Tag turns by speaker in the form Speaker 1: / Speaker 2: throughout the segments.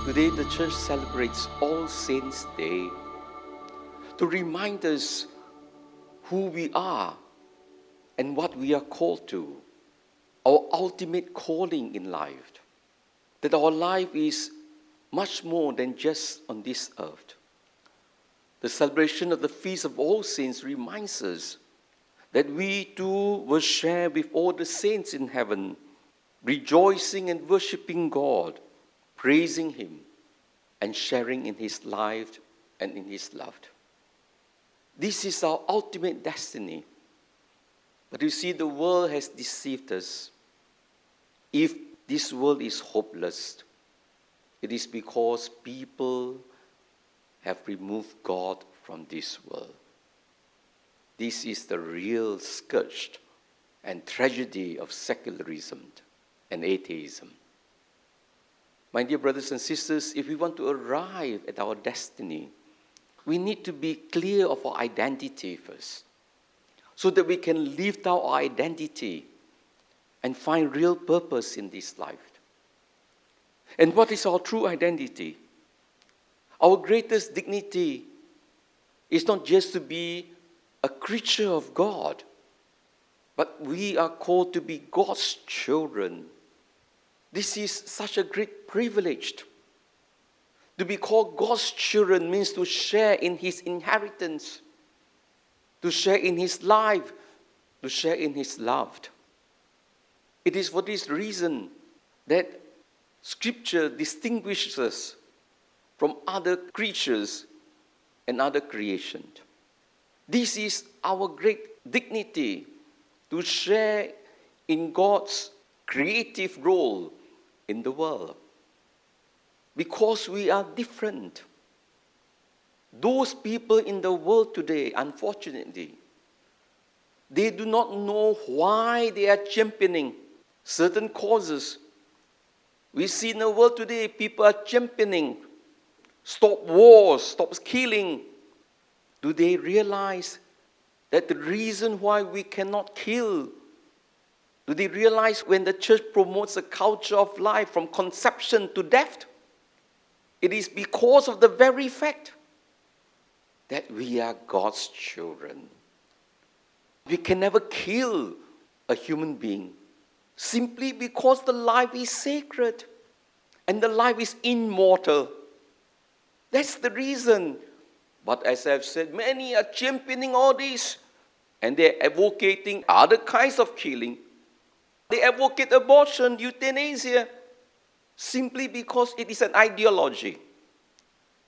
Speaker 1: Today, the church celebrates All Saints' Day to remind us who we are and what we are called to, our ultimate calling in life, that our life is much more than just on this earth. The celebration of the Feast of All Saints reminds us that we too will share with all the saints in heaven, rejoicing and worshiping God, praising Him, and sharing in His life and in His love. This is our ultimate destiny. But you see, the world has deceived us. If this world is hopeless, it is because people have removed God from this world. This is the real scourge and tragedy of secularism and atheism. My dear brothers and sisters, if we want to arrive at our destiny, we need to be clear of our identity first, so that we can live out our identity and find real purpose in this life. And what is our true identity? Our greatest dignity is not just to be a creature of God, but we are called to be God's children. This is such a great privilege. To be called God's children means to share in His inheritance, to share in His life, to share in His love. It is for this reason that Scripture distinguishes us from other creatures and other creation. This is our great dignity, to share in God's creative role in the world. Because we are different. Those people in the world today, unfortunately, they do not know why they are championing certain causes. We see in the world today, people are championing stop wars, stop killing. Do they realize that the reason why we cannot kill? Do they realize when the church promotes a culture of life from conception to death? It is because of the very fact that we are God's children. We can never kill a human being simply because the life is sacred and the life is immortal. That's the reason. But as I've said, many are championing all this, and they're advocating other kinds of killing. They advocate abortion, euthanasia, simply because it is an ideology.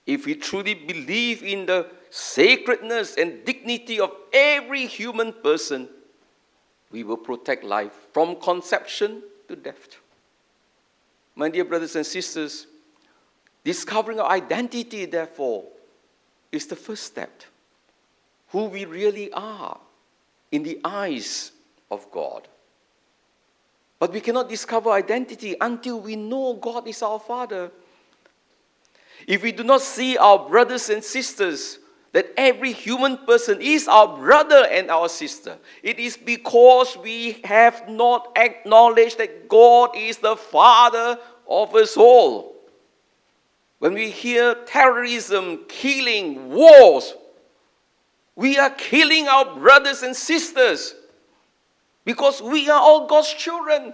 Speaker 1: If we truly believe in the sacredness and dignity of every human person, we will protect life from conception to death. My dear brothers and sisters, discovering our identity, therefore, is the first step. Who we really are in the eyes of God. But we cannot discover identity until we know God is our Father. If we do not see our brothers and sisters, that every human person is our brother and our sister, it is because we have not acknowledged that God is the Father of us all. When we hear terrorism, killing, wars, we are killing our brothers and sisters because we are all God's children.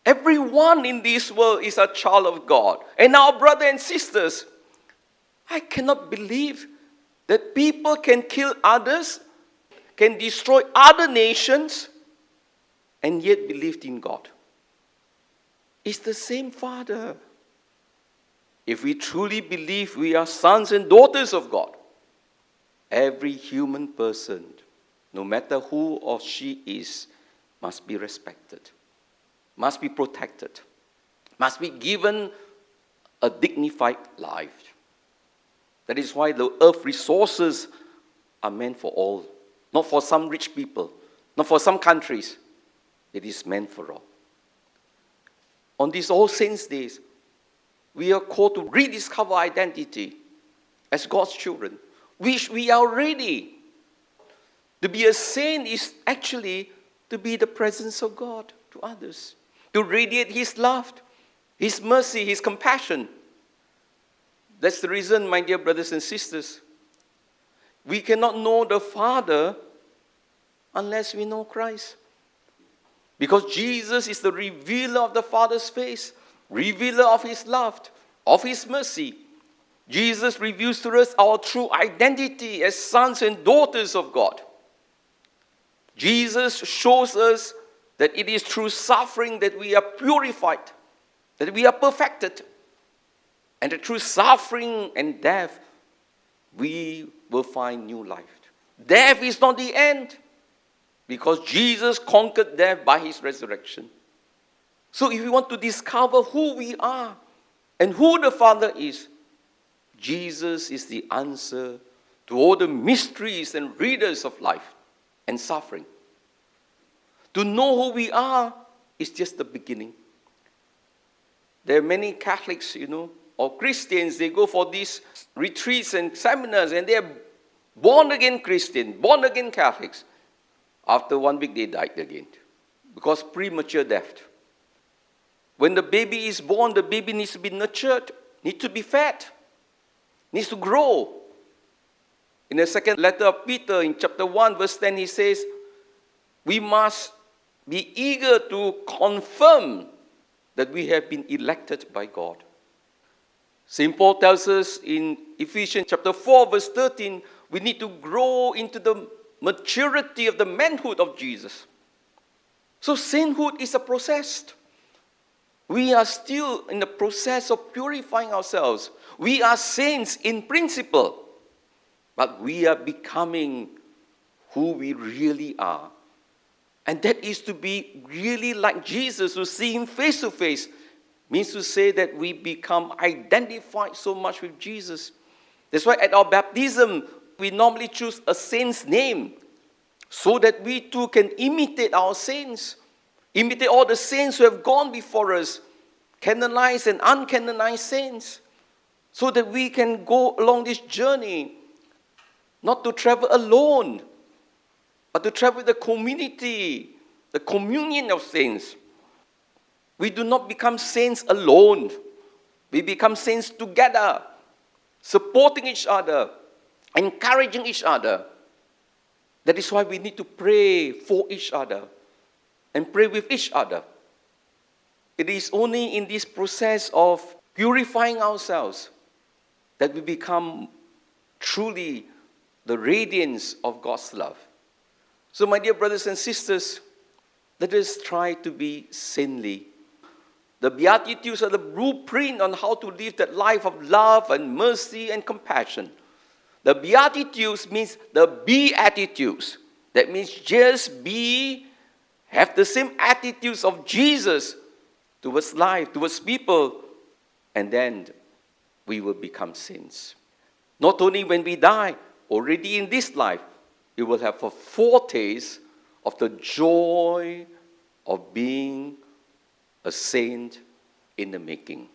Speaker 1: Everyone in this world is a child of God and our brothers and sisters. I cannot believe that people can kill others, can destroy other nations, and yet believe in God. It's the same Father. If we truly believe we are sons and daughters of God, every human person, no matter who or she is, must be respected, must be protected, must be given a dignified life. That is why the earth resources are meant for all, not for some rich people, not for some countries. It is meant for all. On these All Saints' Days, we are called to rediscover identity as God's children, which we are already. To be a saint is actually to be the presence of God to others, to radiate His love, His mercy, His compassion. That's the reason, my dear brothers and sisters, we cannot know the Father unless we know Christ. Because Jesus is the revealer of the Father's face, revealer of His love, of His mercy. Jesus reveals to us our true identity as sons and daughters of God. Jesus shows us that it is through suffering that we are purified, that we are perfected. And that through suffering and death, we will find new life. Death is not the end, because Jesus conquered death by His resurrection. So if we want to discover who we are and who the Father is, Jesus is the answer to all the mysteries and riddles of life and suffering. To know who we are is just the beginning. There are many Catholics, or Christians, they go for these retreats and seminars, and they are born-again Christian, born-again Catholics. After 1 week, they died again because premature death. When the baby is born, the baby needs to be nurtured, needs to be fed, needs to grow. In the second letter of Peter, in chapter 1, verse 10, he says, we must be eager to confirm that we have been elected by God. St. Paul tells us in Ephesians chapter 4, verse 13, we need to grow into the maturity of the manhood of Jesus. So sainthood is a process. We are still in the process of purifying ourselves. We are saints in principle, but we are becoming who we really are. And that is to be really like Jesus, to see Him face to face. Means to say that we become identified so much with Jesus. That's why at our baptism, we normally choose a saint's name, so that we too can imitate our saints, imitate all the saints who have gone before us, canonized and uncanonized saints, so that we can go along this journey, not to travel alone, but to travel with the community, the communion of saints. We do not become saints alone. We become saints together, supporting each other, encouraging each other. That is why we need to pray for each other and pray with each other. It is only in this process of purifying ourselves that we become truly the radiance of God's love. So, my dear brothers and sisters, let us try to be saintly. The Beatitudes are the blueprint on how to live that life of love and mercy and compassion. The Beatitudes means the Beatitudes. That means just be, have the same attitudes of Jesus towards life, towards people, and then we will become saints. Not only when we die, already in this life, we will have a foretaste of the joy of being a saint in the making.